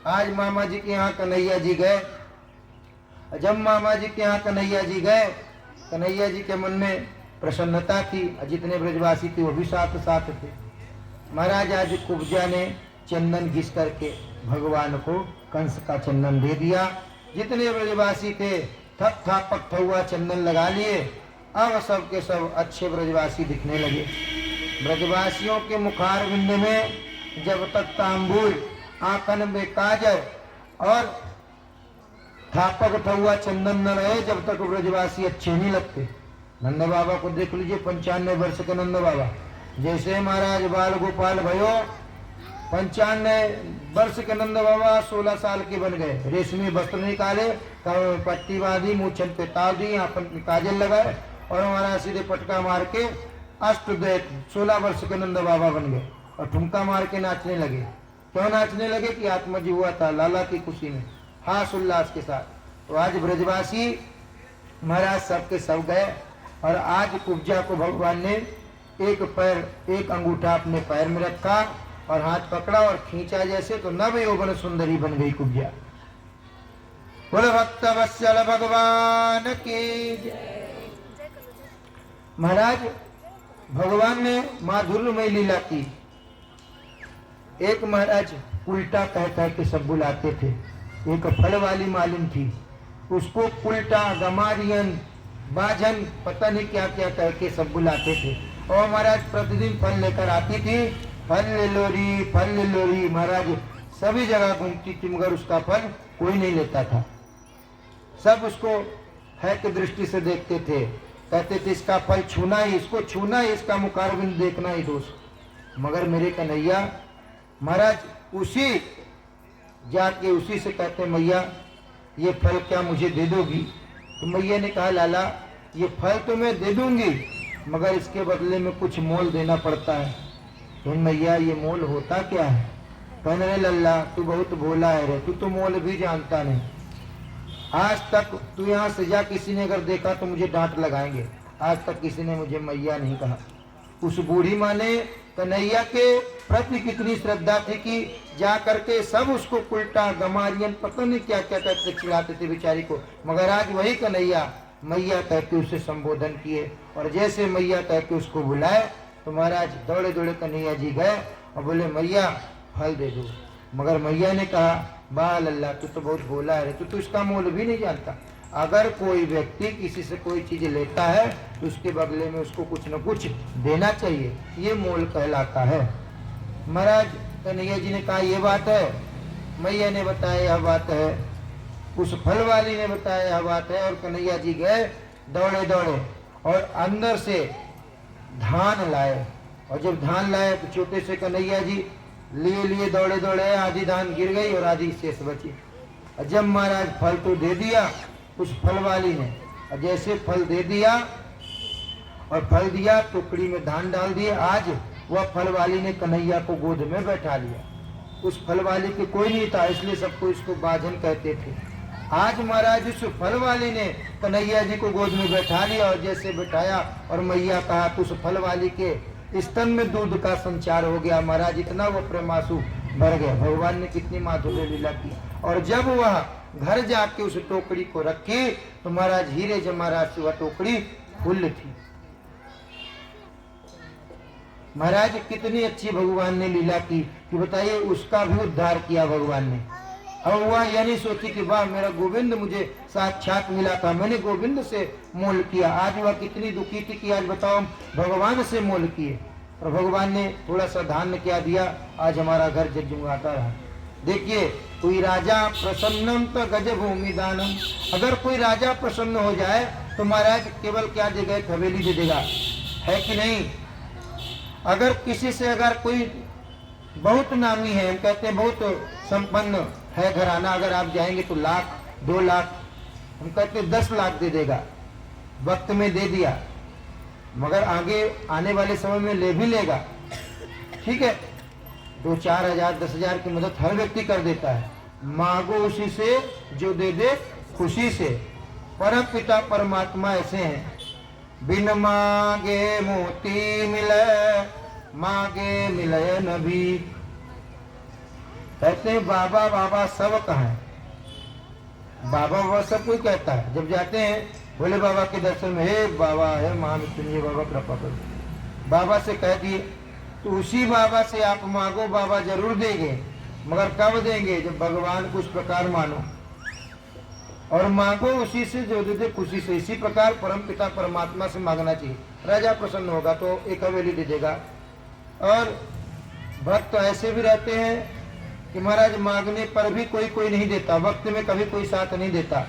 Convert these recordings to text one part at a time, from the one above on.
आज मामा जी के यहाँ कन्हैया जी गए। जब मामा जी के यहाँ कन्हैया जी गए, कन्हैया जी के मन में प्रसन्नता थी, जितने ब्रजवासी थे वो भी साथ साथ थे। महाराज आज कुब्जा ने चंदन घिस करके भगवान को कंस का चंदन दे दिया। जितने ब्रजवासी थे थप थापक हुआ चंदन लगा लिए। अब सब के सब अच्छे ब्रजवासी दिखने लगे। ब्रजवासियों के मुखारविंद में जब तक तांबूल, आंखन में काजल और थापक हुआ चंदन न रहे, जब तक ब्रजवासी अच्छे नहीं लगते। नंद बाबा को देख लीजिए, 95 वर्ष के नंद बाबा। जैसे महाराज बाल गोपाल भयो, 95 वर्ष के नंद बाबा 16 साल के बन गए। रेशमी वस्त्र निकाले, पट्टी बांधी, मूछन पे ताव दी, यहाँ पर काजल लगाए और हमारा सीधे पटका मार के अष्टदैत 16 वर्ष के नंद बाबा बन गए और ठुमका मार के नाचने लगे। क्यों नाचने लगे? कि आत्मजी हुआ था लाला की खुशी में, हास उल्लास के साथ। तो आज ब्रजवासी महाराज सबके सब गए और आज कुब्जा को भगवान ने एक पैर, एक अंगूठा अपने पैर में रखा और हाथ पकड़ा और खींचा जैसे, तो नव यौवन सुंदरी बन गई कुब्जा। बोले भक्त वत्सल भगवान की जय। महाराज भगवान ने माधुर्यमय लीला की। एक महाराज उल्टा कह कह के सब बुलाते थे। एक फल वाली मालिन थी, उसको उल्टा, गमारियन, बाजन, पता नहीं क्या क्या कह के सब बुलाते थे। और महाराज प्रतिदिन फल लेकर आती थी। फल ले लो री, फल ले लो री। महाराज सभी जगह घूमती थी मगर उसका फल कोई नहीं लेता था। सब उसको है की दृष्टि से देखते थे, कहते थे इसका फल छूना ही, इसको छूना ही, इसका मुखारविंद देखना ही दोष। मगर मेरे कन्हैया महाराज उसी जाके उसी से कहते, मैया ये फल क्या मुझे दे दोगी? तो मैया ने कहा, लाला ये फल तो मैं दे दूंगी मगर इसके बदले में कुछ मोल देना पड़ता है। तो मैया ये मोल होता क्या है? कहने रे लल्ला तू बहुत भोला है रे, तू तो मोल भी जानता नहीं। आज तक तू यहाँ से जा, किसी ने अगर देखा तो मुझे डांट लगाएंगे। आज तक किसी ने मुझे मैया नहीं कहा। उस बूढ़ी माँ ने कन्हैया के प्रति कितनी श्रद्धा थी कि जा करके सब उसको उल्टा, गमारियन, पता नहीं क्या क्या कहते खिलाते थे बेचारी को। मगर आज वही कन्हैया मैया कह के उसे संबोधन किए और जैसे मैया कह के उसको बुलाए तो महाराज दौड़े दौड़े कन्हैया जी गए और बोले मैया फल दे दो। मगर मैया ने कहा, वाह लल्ला तू तो बहुत भोला है, तू तो इसका मोल भी नहीं जानता। अगर कोई व्यक्ति किसी से कोई चीज लेता है तो उसके बदले में उसको कुछ न कुछ देना चाहिए, ये मोल कहलाता है। महाराज कन्हैया जी ने कहा ये बात है, मैया ने बताया यह बात है, उस फल वाली ने बताया यह बात है। और कन्हैया जी गए दौड़े दौड़े और अंदर से धान लाए। और जब धान लाए तो छोटे से कन्हैया जी लिए दौड़े दौड़े, आधी धान गिर गई और आधी शेष बची। और जब महाराज फल तो दे दिया उस फल वाली ने, और जैसे फल दे दिया और फल दिया टोकरी में धान डाल दिए। आज वह फल वाली ने कन्हैया को गोद में बैठा लिया। उस फल वाली के कोई नहीं था इसलिए सबको इसको बाजन कहते थे। आज महाराज उस फल वाली ने कन्हैया जी को गोद में बैठा लिया और जैसे बैठाया और मैया कहा तो उस फल वाली के स्तन में दूध का संचार हो गया। महाराज इतना वो प्रेमासु भर गया। भगवान ने कितनी माधुर्य लीला की। और जब वह घर जाके उस टोकरी को रखी तो महाराज हीरे जवाहरात से वह टोकरी फुल थी। महाराज कितनी अच्छी भगवान ने लीला की कि बताइए उसका भी उद्धार किया भगवान ने। अब वह यह नहीं सोची कि वाह मेरा गोविंद मुझे साक्षात मिला था, मैंने गोविंद से मोल किया। आज वह कितनी दुखी थी कि आज बताओ भगवान से मोल किए। और भगवान ने थोड़ा सा धान्य क्या दिया, आज हमारा घर जगमगाता रहा। देखिए कोई राजा प्रसन्नम तो गज भूमि दानम। अगर कोई राजा प्रसन्न हो जाए तो महाराज केवल क्या देगा, एक हवेली दे देगा, है कि नहीं। अगर किसी से अगर कोई बहुत नामी है, हम कहते हैं बहुत संपन्न है घराना, अगर आप जाएंगे तो लाख 2 लाख, हम कहते हैं 10 लाख दे देगा, वक्त में दे दिया, मगर आगे आने वाले समय में ले भी लेगा। ठीक है, 2-4 हजार 10 हजार की मदद हर व्यक्ति कर देता है। मांगो उसी से जो दे दे खुशी से। परम पिता परमात्मा ऐसे हैं, बिन मांगे मोती मिले, मांगे मिले न भीख। कहते हैं बाबा बाबा सब कहाँ? बाबा बाबा सब कोई कहता है। जब जाते हैं भोले बाबा के दर्शन में, हे बाबा, हे महामृत्युंजय बाबा कृपा करो, बाबा से कह दिए तो उसी बाबा से आप मांगो, बाबा जरूर देंगे, मगर कब देंगे? जब भगवान को उस प्रकार मानो और मांगो उसी से जो दे दे खुशी से। इसी प्रकार परम पिता परमात्मा से मांगना चाहिए। राजा प्रसन्न होगा तो एक हवेली दे देगा। और भक्त तो ऐसे भी रहते हैं कि महाराज मांगने पर भी कोई कोई नहीं देता, वक्त में कभी कोई साथ नहीं देता।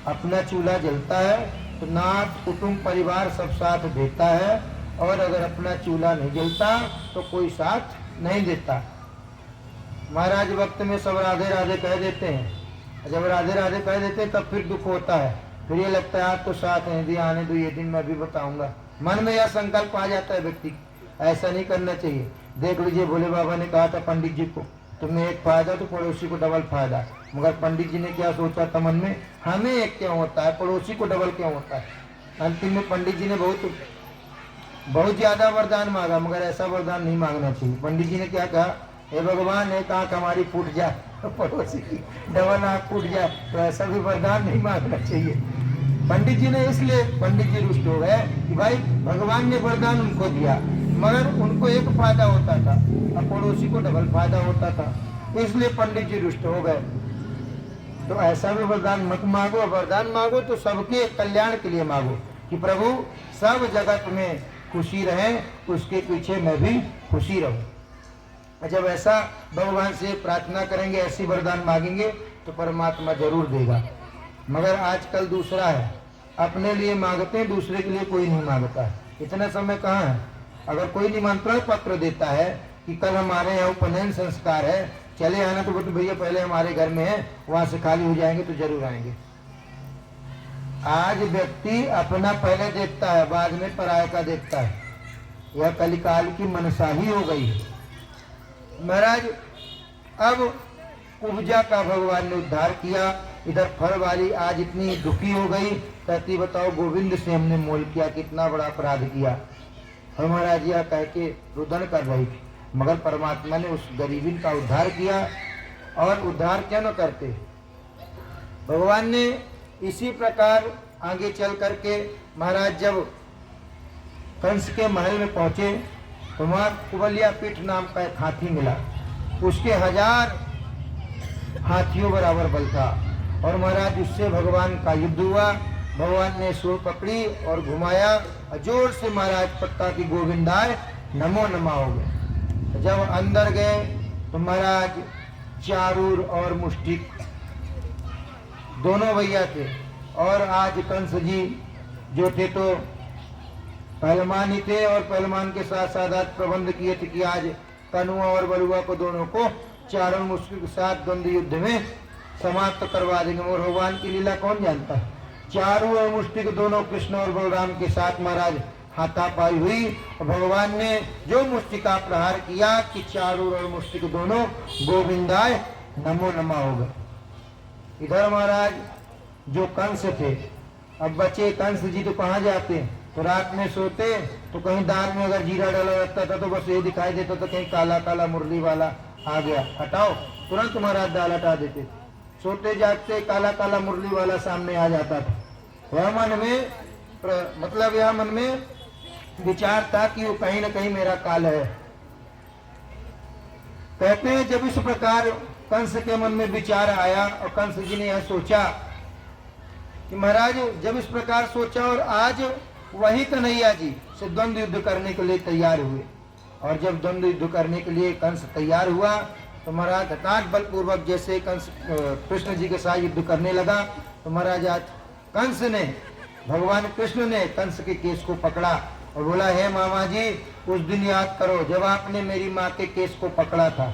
अपना चूल्हा जलता है तो नाथ कुटुंब परिवार सब साथ देता है, और अगर अपना चूल्हा नहीं जलता तो कोई साथ नहीं देता। महाराज वक्त में सब राधे राधे कह देते हैं, जब राधे राधे कह देते हैं तब फिर दुख होता है। फिर ये लगता है आज तो साथ नहीं दिया, आने दो, ये दिन मैं भी बताऊंगा। मन में यह संकल्प आ जाता है व्यक्ति। ऐसा नहीं करना चाहिए। देख लीजिए भोले बाबा ने कहा था पंडित जी को, तुम्हें एक फायदा तो पड़ोसी को डबल फायदा। मगर पंडित जी ने क्या सोचा था मन में, हमें एक क्यों होता है, पड़ोसी को डबल क्यों होता है। अंतिम में पंडित जी ने बहुत ज्यादा वरदान मांगा, मगर ऐसा वरदान नहीं मांगना चाहिए। पंडित जी ने क्या कहा, हे भगवान, एक आंख हमारी फूट जाए, पड़ोसी की डबल आंख फूट जाए, तो ऐसा भी वरदान नहीं मांगना चाहिए। पंडित जी ने, इसलिए पंडित जी रुष्ट हो गए कि भाई भगवान ने वरदान उनको दिया, मगर उनको एक फायदा होता था और पड़ोसी को डबल फायदा होता था, इसलिए पंडित जी रुष्ट हो गए। तो ऐसा भी वरदान मत मांगो। वरदान मांगो तो सबके कल्याण के लिए मांगो कि प्रभु सब जगत में खुशी रहे, उसके पीछे मैं भी खुशी रहूं। जब ऐसा भगवान से प्रार्थना करेंगे, ऐसी वरदान मांगेंगे तो परमात्मा जरूर देगा। मगर आजकल दूसरा है, अपने लिए मांगते हैं, दूसरे के लिए कोई नहीं मांगता है। इतना समय कहाँ है। अगर कोई निमंत्रण पत्र देता है कि कल हमारे यहाँ उपनयन संस्कार है, चले आना, तो भैया पहले हमारे घर में है, वहां से खाली हो जाएंगे तो जरूर आएंगे। आज व्यक्ति अपना पहले देखता है, बाद में पराये का देखता है। यह कलिकाल की मनसा ही हो गई है। महाराज अब उपजा का भगवान ने उद्धार किया। इधर फल वाली आज इतनी दुखी हो गई, कहती बताओ गोविंद से हमने मोल किया, कितना बड़ा अपराध किया। और महाराज यह कह के रुदन कर रही थी, मगर परमात्मा ने उस गरीबी का उद्धार किया। और उद्धार क्या न करते, भगवान ने इसी प्रकार आगे चल करके महाराज जब कंस के महल में पहुंचे तो वहां कुबलिया पीठ नाम का एक हाथी मिला, उसके 1000 हाथियों बराबर बल था। और महाराज उससे भगवान का युद्ध हुआ। भगवान ने सूर पकड़ी और घुमाया, जोर से महाराज पक्का की गोविंदाय नमो नमा हो गए। जब अंदर गए तो महाराज चारूर और मुष्टिक दोनों भैया थे। और आज कंस जी जो थे तो पहलवान ही थे, और पहलवान के साथ साथ प्रबंध किए थे कि आज कनुआ और बलुआ को दोनों को चारों मुष्टिक के साथ द्वंद्व युद्ध में समाप्त करवा देंगे। और भगवान की लीला कौन जानता है। चारों और मुष्टिक दोनों कृष्ण और बलराम के साथ महाराज हाथापाई हुई। और भगवान ने जो मुष्टिका प्रहार किया कि चारों और मुष्टिक दोनों गोविंदाय नमो नमा हो गए। इधर महाराज जो कंस थे, अब बचे कंस जी तो कहाँ जाते, तो रात में सोते तो कहीं दाल में अगर जीरा डाला रहता था तो बस ये दिखाई देता था कहीं काला काला मुरली वाला आ गया, हटाओ, तुरंत महाराज दाल हटा देते। सोते जागते काला काला मुरली वाला सामने आ जाता था। वह मन में मतलब यह मन में विचार था कि वो कहीं ना कहीं मेरा काल है। कहते हैं जब इस प्रकार कंस के मन में विचार आया और कंस जी ने यह सोचा कि महाराज जब इस प्रकार सोचा और आज वही कन्हैया जी से द्वंद्व युद्ध करने के लिए तैयार हुए। और जब द्वंद्व युद्ध करने के लिए कंस तैयार हुआ तो महाराज हठात बलपूर्वक जैसे कंस कृष्ण जी के साथ युद्ध करने लगा तो महाराज आज कंस ने, भगवान कृष्ण ने कंस के केस को पकड़ा और बोला, हे मामा जी उस दिन याद करो जब आपने मेरी माँ के केस को पकड़ा था,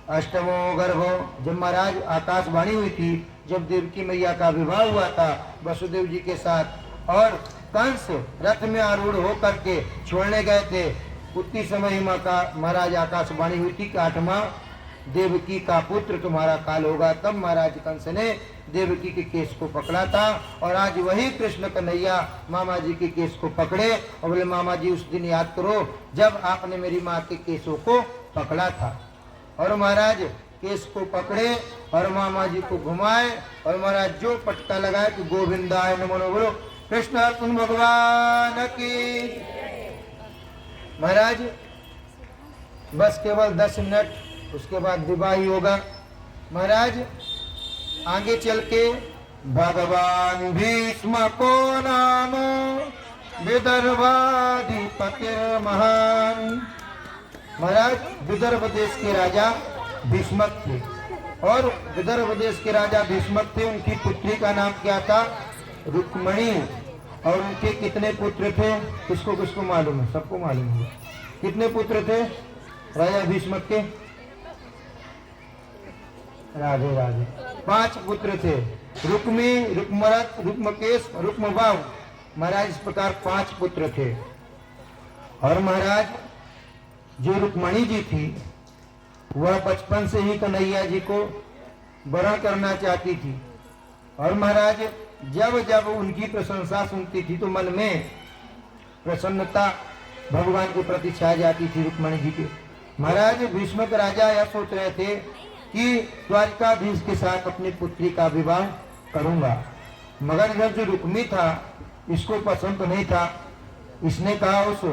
अष्टमो गर्भो, जब महाराज आकाशवाणी हुई थी, जब देवकी मैया का विवाह हुआ था वसुदेव जी के साथ और कंस रथ में आरूढ़ होकर के छोड़ने गए थे, उतनी समय ही महाराज आकाशवाणी हुई थी कि 8वां देवकी का पुत्र तुम्हारा काल होगा। तब महाराज कंस ने देवकी के केस को पकड़ा था। और आज वही कृष्ण कन्हैया मामा जी के केस को पकड़े और बोले, मामा जी उस दिन याद करो जब आपने मेरी माँ के केसों को पकड़ा था। और महाराज केस को पकड़े और मामा जी को घुमाए और महाराज जो पटका लगाए कि गोविंदाय नमो नमः बोलो कृष्ण अर्जुन भगवान की। महाराज बस केवल 10 मिनट, उसके बाद विवाह ही होगा। महाराज आगे चल के भगवान भीष्म को नाम विदर्भाधिपति महान। महाराज विदर्भ देश के राजा भीष्मक थे और विदर्भ देश के राजा भीष्मक थे। उनकी पुत्री का नाम क्या था? रुक्मणी। और उनके कितने पुत्र थे? किसको किसको मालूम है? सबको मालूम है। कितने पुत्र थे राजा भीष्मक के? राधे राधे। 5 पुत्र थे, रुक्मी, रुक्मरथ, रुक्मकेश, रुक्मबाहु। महाराज इस प्रकार 5 पुत्र थे। और महाराज जो रुक्मणी जी थी वह बचपन से ही कन्हैया जी को वरण करना चाहती थी। और महाराज जब जब उनकी प्रशंसा सुनती थी तो मन में प्रसन्नता भगवान के प्रति छा जाती थी रुक्मणी जी के। महाराज भीष्मक राजा यह सोच रहे थे कि द्वारिकाधीश के साथ अपनी पुत्री का विवाह करूंगा, मगर इधर जो रुक्मी था इसको पसंद नहीं था। इसने कहा उस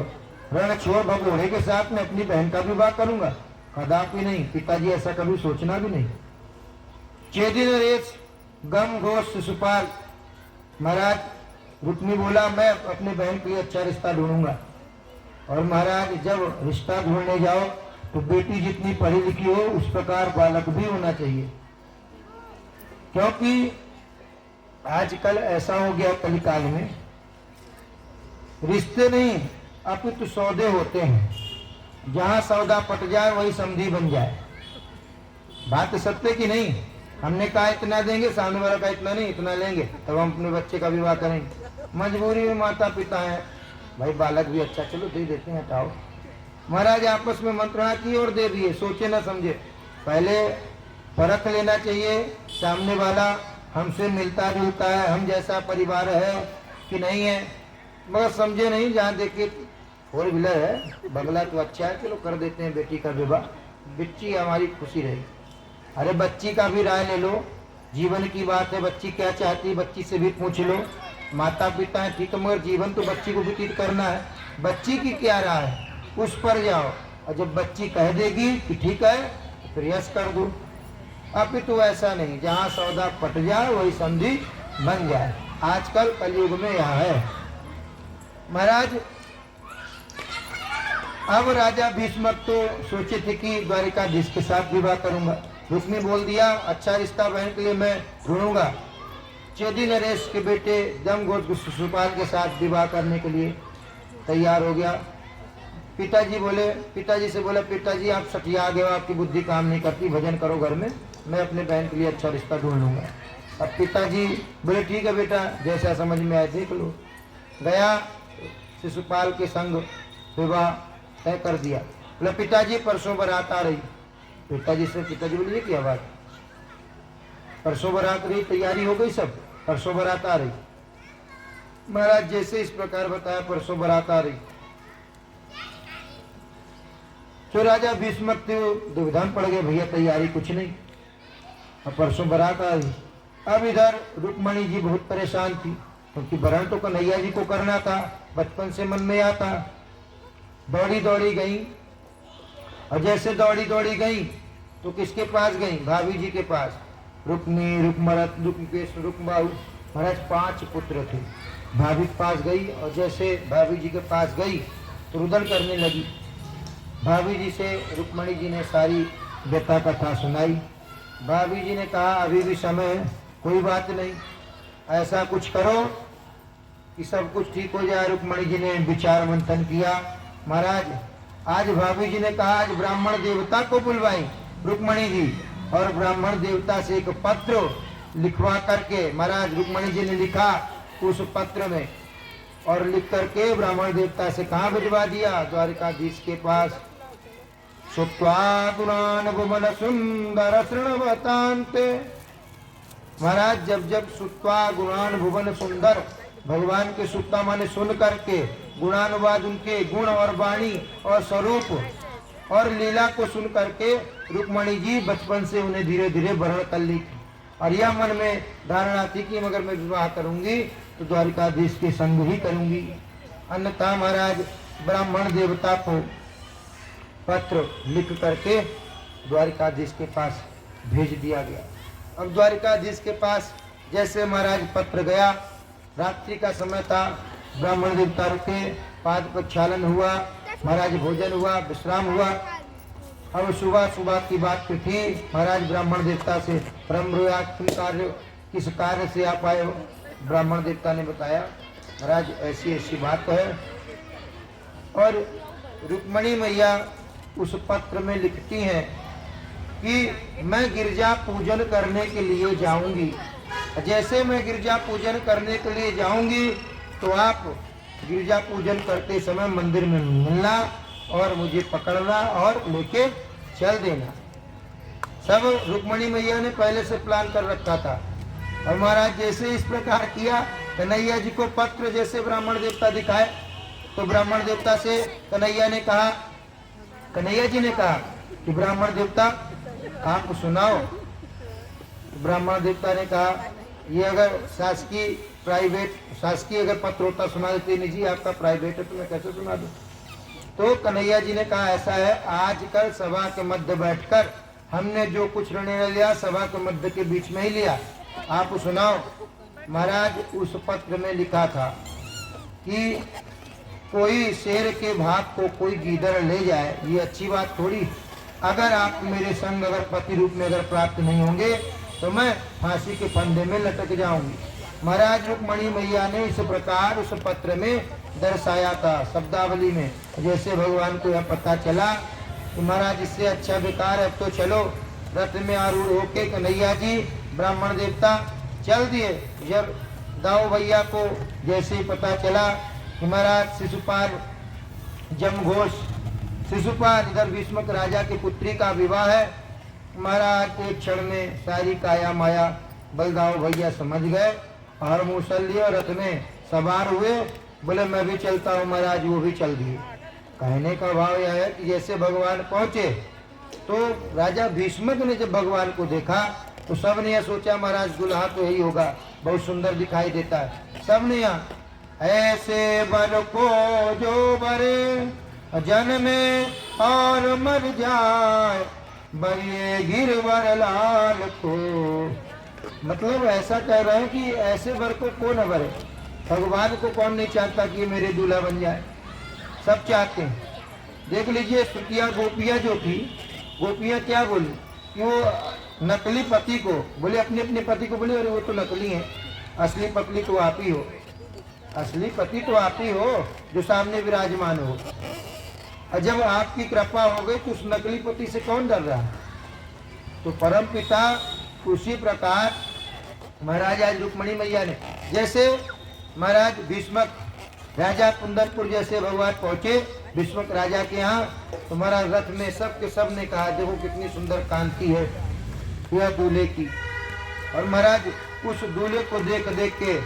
रणछोड़ भगोड़े के साथ मैं अपनी बहन का विवाह करूंगा, कदापि नहीं। पिताजी ऐसा कभी सोचना भी नहीं। चेदी नरेश गम घोष शिशुपाल। महाराज रुक्मी बोला मैं अपनी बहन के लिए अच्छा रिश्ता ढूंढूंगा। और महाराज जब रिश्ता ढूंढने जाओ तो बेटी जितनी पढ़ी लिखी हो उस प्रकार बालक भी होना चाहिए, क्योंकि आजकल ऐसा हो गया कलिकाल में रिश्ते नहीं अपितु सौदे होते हैं। जहां सौदा पट जाए वही समधी बन जाए। बात सत्य की नहीं? हमने कहा इतना देंगे, सामने वाला का इतना नहीं, इतना लेंगे तब हम अपने बच्चे का विवाह करेंगे। मजबूरी में माता पिता है, भाई बालक भी अच्छा चलो दे देते हैं, हटाओ। महाराज आपस में मंत्रणा की और दे दिए, सोचे ना समझे। पहले परख लेना चाहिए सामने वाला हमसे मिलता जुलता है, हम जैसा परिवार है कि नहीं है। मगर समझे नहीं, जहाँ देखे 4 व्हीलर है, बंगला तो अच्छा है, चलो कर देते हैं बेटी का विवाह, बच्ची हमारी खुशी रहेगी। अरे बच्ची का भी राय ले लो, जीवन की बात है, बच्ची क्या चाहती बच्ची से भी पूछ लो। माता पिता है ठीक है, मगर जीवन तो बच्ची को व्यतीत करना है। बच्ची की क्या राय है उस पर जाओ, और जब बच्ची कह देगी कि ठीक है तो फिर यस कर दो। अभी तो ऐसा नहीं, जहाँ सौदा पट जाए वही संधि बन जाए। आजकल कलयुग में यह है। महाराज अब राजा भीष्मक तो सोचे थे कि द्वारिकाधीश के साथ विवाह करूंगा। रुक्मी बोल दिया अच्छा रिश्ता बहन के लिए मैं ढूंढूंगा। चेदी नरेश के बेटे दमघोष शिशुपाल के साथ विवाह करने के लिए तैयार हो गया। पिताजी से बोला पिताजी आप सठिया गए, आपकी बुद्धि काम नहीं करती, भजन करो घर में, मैं अपने बहन के लिए अच्छा रिश्ता ढूंढ लूंगा। अब पिताजी बोले ठीक है बेटा, जैसा समझ में आए देख लो। गया शिशुपाल के संग विवाह तय कर दिया। बोला पिताजी परसों बारात आ रही। पिताजी बोले ये क्या बात? परसों बारात रही, तैयारी हो गई सब, परसों बारात आ रही। महाराज जैसे इस प्रकार बताया परसों बारात आ रही, तो राजा भीष्मक दुविधा पड़ गए, भैया तैयारी कुछ नहीं, अब परसों बारात आ रही। अब इधर रुक्मणी जी बहुत परेशान थी, क्योंकि वरण तो कन्हैया जी को करना था, बचपन से मन में आता। दौड़ी दौड़ी गई, और जैसे दौड़ी दौड़ी गई तो किसके पास गई? भाभी जी के पास। रुक्मी, रुक्मरथ, रुक्मकेश, रुक्मबाहु। महाराज 5 पुत्र थे। भाभी के पास गई, और जैसे भाभी जी के पास गई तो रुदन करने लगी। भाभी जी से रुक्मणी जी ने सारी व्यथा कथा सुनाई। भाभी जी ने कहा अभी भी समय है, कोई बात नहीं, ऐसा कुछ करो कि सब कुछ ठीक हो जाए। रुक्मणी जी ने विचार मंथन किया। महाराज आज भाभी जी ने कहा आज ब्राह्मण देवता को बुलवाई रुक्मणी जी, और ब्राह्मण देवता से एक पत्र लिखवा करके महाराज रुक्मणी जी ने लिखा उस पत्र में, और लिख करके ब्राह्मण देवता से कहाँ भिजवा दिया? द्वारिकाधीश के पास। सुत्वा गुणान भुवन सुंदर शृण्वतान्ते। महाराज जब जब सुत्वा गुणान भुवन सुंदर, भगवान के सुत्ता माने सुन करके, गुणानुवाद उनके गुण और वाणी और स्वरूप और लीला को सुन करके रुक्मणी जी बचपन से उन्हें धीरे धीरे वरण कर ली थी। और यह मन में धारणा थी कि मगर मैं विवाह करूंगी तो द्वारिकाधीश के संग ही करूंगी। अन्यथा महाराज ब्राह्मण देवता को पत्र लिख करके द्वारिकाधीश के पास भेज दिया गया। अब द्वारिकाधीश के पास जैसे महाराज पत्र गया, रात्रि का समय था, ब्राह्मण देवता रुके, पाद प्रक्षालन हुआ, महाराज भोजन हुआ, विश्राम हुआ। अब सुबह की बात थी, महाराज ब्राह्मण देवता से किस कार्य से आप आए हो? ब्राह्मण देवता ने बताया महाराज ऐसी ऐसी बात है। और रुक्मणी मैया उस पत्र में लिखती हैं कि मैं गिरजा पूजन करने के लिए जाऊंगी। जैसे मैं गिरजा पूजन करने के लिए जाऊंगी तो आप गिरजा पूजन करते समय मंदिर में मिलना और मुझे पकड़ना और लेके चल देना। सब रुक्मणी मैया ने पहले से प्लान कर रखा था। और महाराज जैसे इस प्रकार किया, कन्हैया जी को पत्र जैसे ब्राह्मण देवता दिखाए तो ब्राह्मण देवता से कन्हैया जी ने कहा कि ब्राह्मण देवता आप सुनाओ। ब्राह्मण देवता ने कहा ये अगर शासकीय अगर पत्र होता सुना देते, निजी आपका प्राइवेट है तो मैं कैसे सुना दूं? तो कन्हैया जी ने कहा ऐसा है, आजकल सभा के मध्य बैठकर हमने जो कुछ निर्णय लिया सभा के मध्य के बीच में ही लिया, आप सुनाओ। महाराज उस पत्र में लिखा था कि कोई शेर के भाग को कोई गीदड़ ले जाए, ये अच्छी बात थोड़ी। अगर आप मेरे संग अगर पति रूप में अगर प्राप्त नहीं होंगे तो मैं फांसी के फंदे में लटक जाऊंगी। महाराज रुक्मणी मैया ने इस प्रकार उस पत्र में दर्शाया था शब्दावली में। जैसे भगवान को यह पता चला कि महाराज इससे अच्छा बेकार है, तो चलो। रथ में आरूढ़ होके कन्हैया जी ब्राह्मण देवता चल दिए। जब दाऊ भैया को जैसे ही पता चला कि महाराज शिशुपाल इधर भीष्मक राजा की पुत्री का विवाह है, महाराज एक क्षण में सारी काया माया बलदाऊ भैया समझ गए और मूसल लिए और रथ में सवार हुए। बोले मैं भी चलता हूँ महाराज, वो भी चल दिए। कहने का भाव यह है कि जैसे भगवान पहुंचे तो राजा भीष्मक ने जब भगवान को देखा तो सबने यह सोचा महाराज दुल्हा तो यही होगा, बहुत सुंदर दिखाई देता है। सबने यहाँ ऐसे बर को जो बरे जन्मे और मर जाए बरिए गिरवर लाल को। मतलब ऐसा कह रहे हैं कि ऐसे वर को कौन भरे? भगवान को कौन नहीं चाहता कि मेरे दूल्हा बन जाए? सब चाहते हैं। देख लीजिए स्तुतिया गोपियां जो थी, गोपियां क्या बोली कि वो नकली पति को बोले, अपने अपने पति को बोले अरे वो तो नकली है, असली पति तो आप ही हो, असली पति तो आप ही हो जो सामने विराजमान हो। और जब आपकी कृपा हो गई तो उस नकली पति से कौन डर रहा है? तो परम पिता उसी प्रकार महाराज आज रुक्मणी मैया ने जैसे महाराज भीष्मक राजा कुंदनपुर जैसे भगवान पहुंचे भीष्मक राजा के यहाँ, तो महाराज रथ में सब के सब ने कहा देखो कितनी सुंदर कांति है यह दूल्हे की। और महाराज उस दूल्हे को देख देख के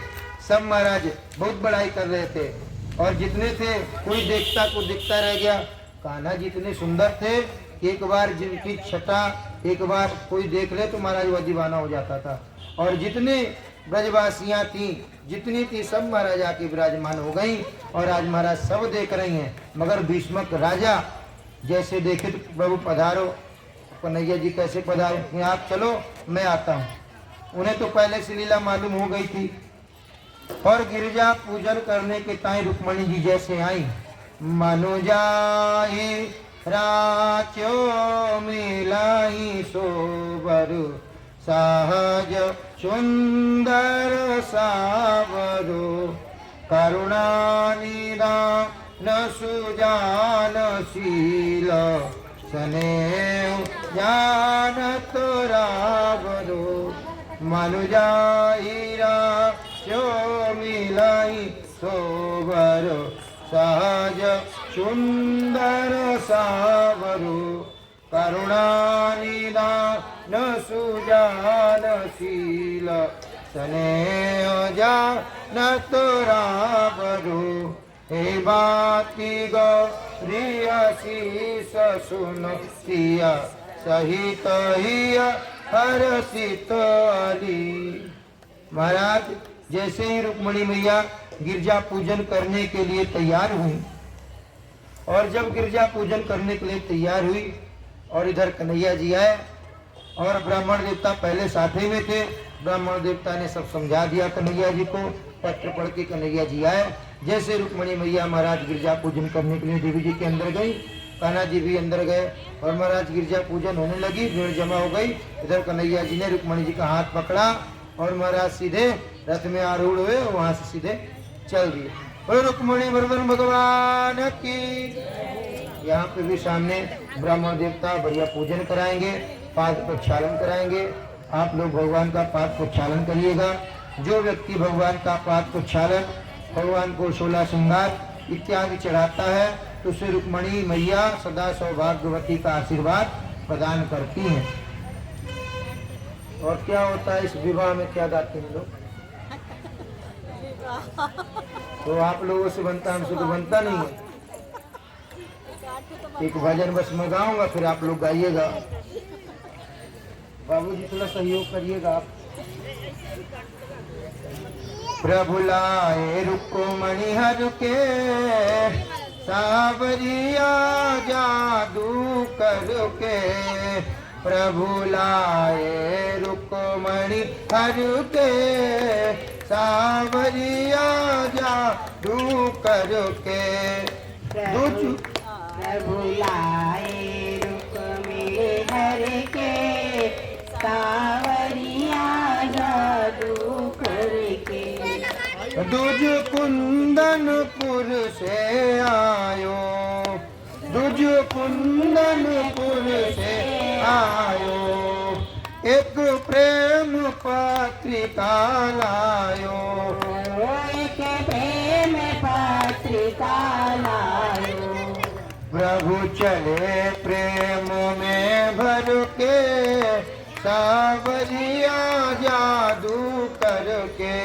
सब महाराज बहुत बड़ाई कर रहे थे। और जितने थे कोई देखता को दिखता रह गया। कान्हा जितने सुंदर थे, एक बार जिनकी छटा एक बार कोई देख ले तो महाराज वह दीवाना हो जाता था। और जितने ब्रजवासियां थी जितनी थी सब महाराज आके विराजमान हो गई। और आज महाराज सब देख रही हैं, मगर भीष्मक राजा जैसे देखे तो प्रभु पधारो, कन्हैया जी कैसे पधारो, आप चलो मैं आता हूँ। उन्हें तो पहले से लीला मालूम हो गई थी। और गिरजा पूजन करने के ताई रुक्मणी जी जैसे आई, मनु जाई राचो मिलाई सोबर सहज सुंदर सावरो करुणा निदान सुजान शील स्नेह जानत रावरो मनु जाई राचो मिलाई सोबर सहज सुंदर सावरो करुणा निदान सुजान शील स्नेह जानत रावरो हे बाती गौरी शीस सुन सिया सहित हिय हर्षित अली। महाराज जैसे ही रुक्मणी मैया गिरजा पूजन करने के लिए तैयार हुई, और जब गिरजा पूजन करने के लिए तैयार हुई और इधर कन्हैया जी आए, और ब्राह्मण देवता पहले साथ ही में थे। ब्राह्मण देवता ने सब समझा दिया कन्हैया जी को, पत्र पढ़ के कन्हैया जी आए। जैसे रुक्मणी मैया महाराज गिरजा पूजन करने के लिए देवी जी के अंदर गई, कान्हा जी भी अंदर गए और महाराज गिरजा पूजन होने लगी, भीड़ जमा हो गई। इधर कन्हैया जी ने रुक्मणी जी का हाथ पकड़ा और महाराज सीधे रथ में आरूढ़ हुए, वहां से सीधे चल दिए। और रुक्मणी वर्धन भगवान की। यहाँ पे भी सामने ब्राह्मण देवता बढ़िया पूजन कराएंगे, पाद प्रक्षालन कराएंगे। आप लोग भगवान का पाद प्रक्षालन करिएगा। जो व्यक्ति भगवान का पाद प्रक्षालन, भगवान को 16 श्रृंगार इत्यादि चढ़ाता है तो उसे रुक्मणी मैया सदा सौभाग्यवती का आशीर्वाद प्रदान करती हैं। और क्या होता है इस विवाह में, क्या गाते हैं लोग? तो आप लोगों से बनता, हमसे तो बनता नहीं है। एक भजन बस मैं गाऊंगा, फिर आप लोग गाइएगा। बाबूजी थोड़ा सहयोग करिएगा आप। प्रभु लाए रुक्मणी हर के, सावरिया जादू करके। प्रभु लाए रुक्मणी हर के, सावरिया जादू करके। प्रभु लाए रुक्मणी हर के, सावरिया जादू करके। दुज कुंदनपुर से आयो, दुज कुंदनपुर से आयो। एक प्रेम पत्रिका लायो, एक प्रेम पत्रिका लायो। प्रभु चले प्रेम में भर के, सावरिया जादू करके।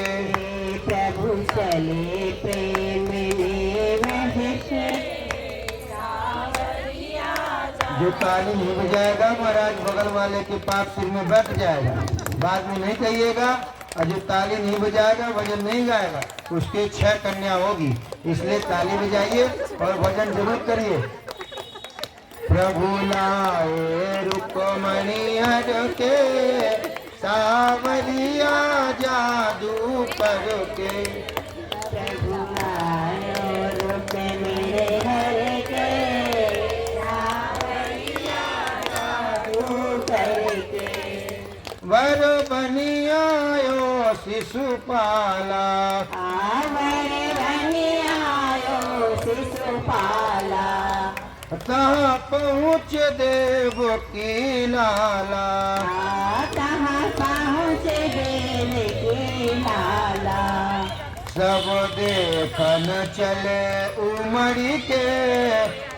प्रभु चले प्रेम में भर के, सावरिया जो ताली नहीं बजाएगा महाराज बगल वाले के पास सिर में बैठ जाएगा। बाद में नहीं कहिएगा। और जो ताली नहीं बजाएगा, भजन नहीं गाएगा, उसकी 6 कन्या होगी। इसलिए ताली बजाइए और भजन जरूर करिए। प्रभु लाए रुक्मणी हर के, सावरिया जादू करके। प्रभु लाए रुक्मणी हर के, सावरिया जादू करके। वर बनी आयो शिशुपाला, वर बनी आयो शिशुपाला। तहाँ पहुँच देव की लाला, तहाँ पहुँच देव की लाला। सब देखन चले उमड़ी के,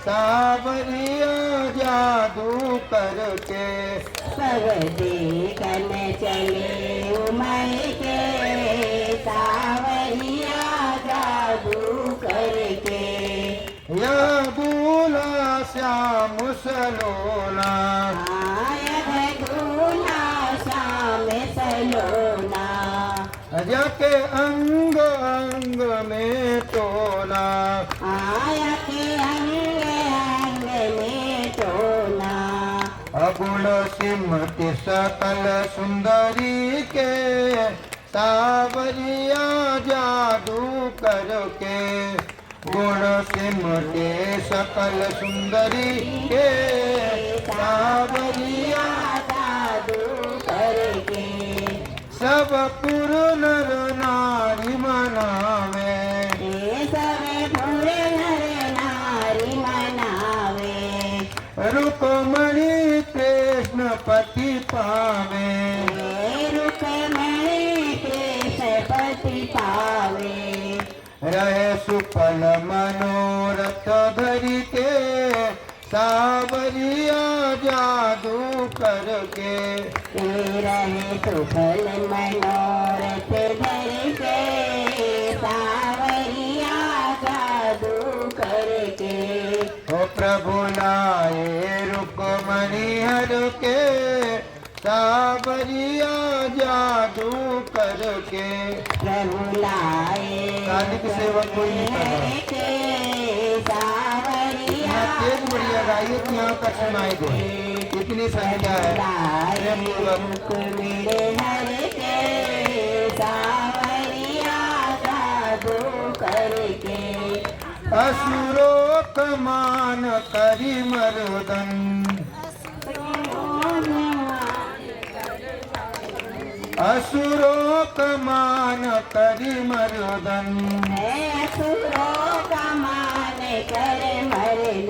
सावरिया जादू करके। सब देखन चले उमड़ के, सावरिया जादू करके। या दूल्हा श्याम सलोना, आया दूल्हा श्याम सलोना। जाके अंग अंग में तोला, आया के अंग अंग में तोला। अगुण सिमति सकल सुंदरी के, सावरिया जादू करके। गुण सिमटे सकल सुंदरी के, सावरिया जादू करके। सब पुर नर नारी मनावे, सब पुर नर नारी मनावे। रुक्मणी कृष्ण पति पावे, रुक्मणी कृष्ण पति पावे। रहे सुफल मनोरथ धरि के, सावरिया जादू करके। रहे सुफल मनोरथ धरि के, सावरिया जादू प्रभु लाए रुक्मणी हर के सावरिया जादू करके। प्रभु लाए काली की सेवा कोई नहीं कर रहा। के सावरिया यहाँ तेज बढ़िया गाइए तो यहाँ तक सुनाई दे। इतनी संख्या है। लाए रुक्मिणी हर के सावरिया जादू करके। असुरों कमान करी मर्दन, असुरों कमान करी मर्दन। असुरों का मान कर मरन।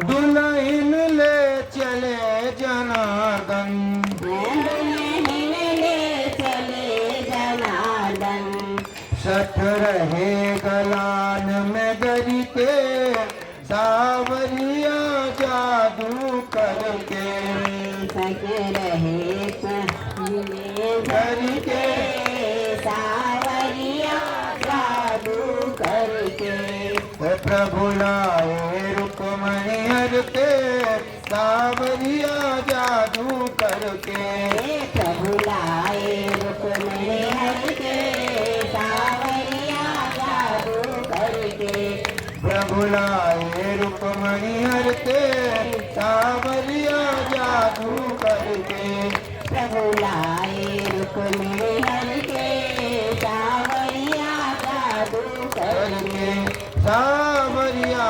दुल्हन ले चले जनार्दन, दुल्हन ले चले जनार्दन। सठ रहे गलान में गरी के सावरिया जादू करके। सच रहे गरी के सावरिया जादू करके। प्रभु लाए रुक्मणी हर के सावरिया जादू करके। प्रभु लाए रुक्मिणी हर के सावरिया जादू करके। प्रभु लाए रुक्मणी हर के सावरिया जादू करके। प्रभु लाए रुक्मिणी हर के सावरिया जादू करके। सावरिया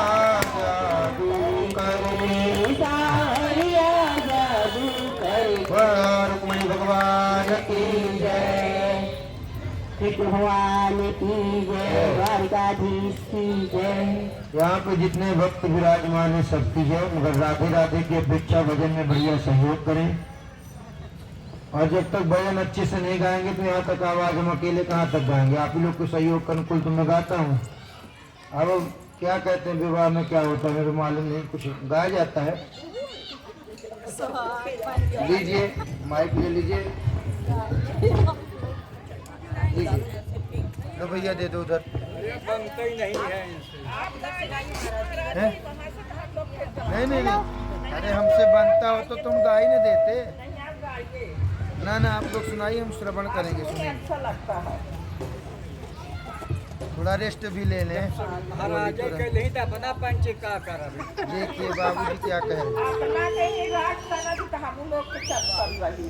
जादू करके। सावरिया जादू करके। बोलो रुक्मणी भगवान की जय। कृष्ण भगवान की जय। द्वारकाधीश की जय। यहाँ पे जितने भक्त विराजमान है सबकी जय। मगर राधे राधे की अपेक्षा भजन में बढ़िया सहयोग करें। और जब तक भजन अच्छे से नहीं गाएंगे तो यहाँ तक आवाज हम अकेले कहाँ तक गाएंगे। आप ही लोग को सहयोग के अनुकूल तो मैं गाता हूँ। अब क्या कहते हैं विवाह में क्या होता है मेरे मालूम नहीं, कुछ गाया जाता है। लीजिए माइक ले लीजिए। लो भैया दे दो उधर। बनता ही नहीं है हैं? नहीं, अरे हमसे बनता हो तो तुम गा ही नहीं देते। ना आप लोग सुनाइए, हम श्रवण करेंगे। सुनिए, अच्छा लगता है। थोड़ा रेस्ट भी ले लें। महाराज के लिए तो बना पंच का कर। देखिए बाबूजी क्या कह रहे हैं। अपना कहीं रात समझ तो हम लोग के चल रही।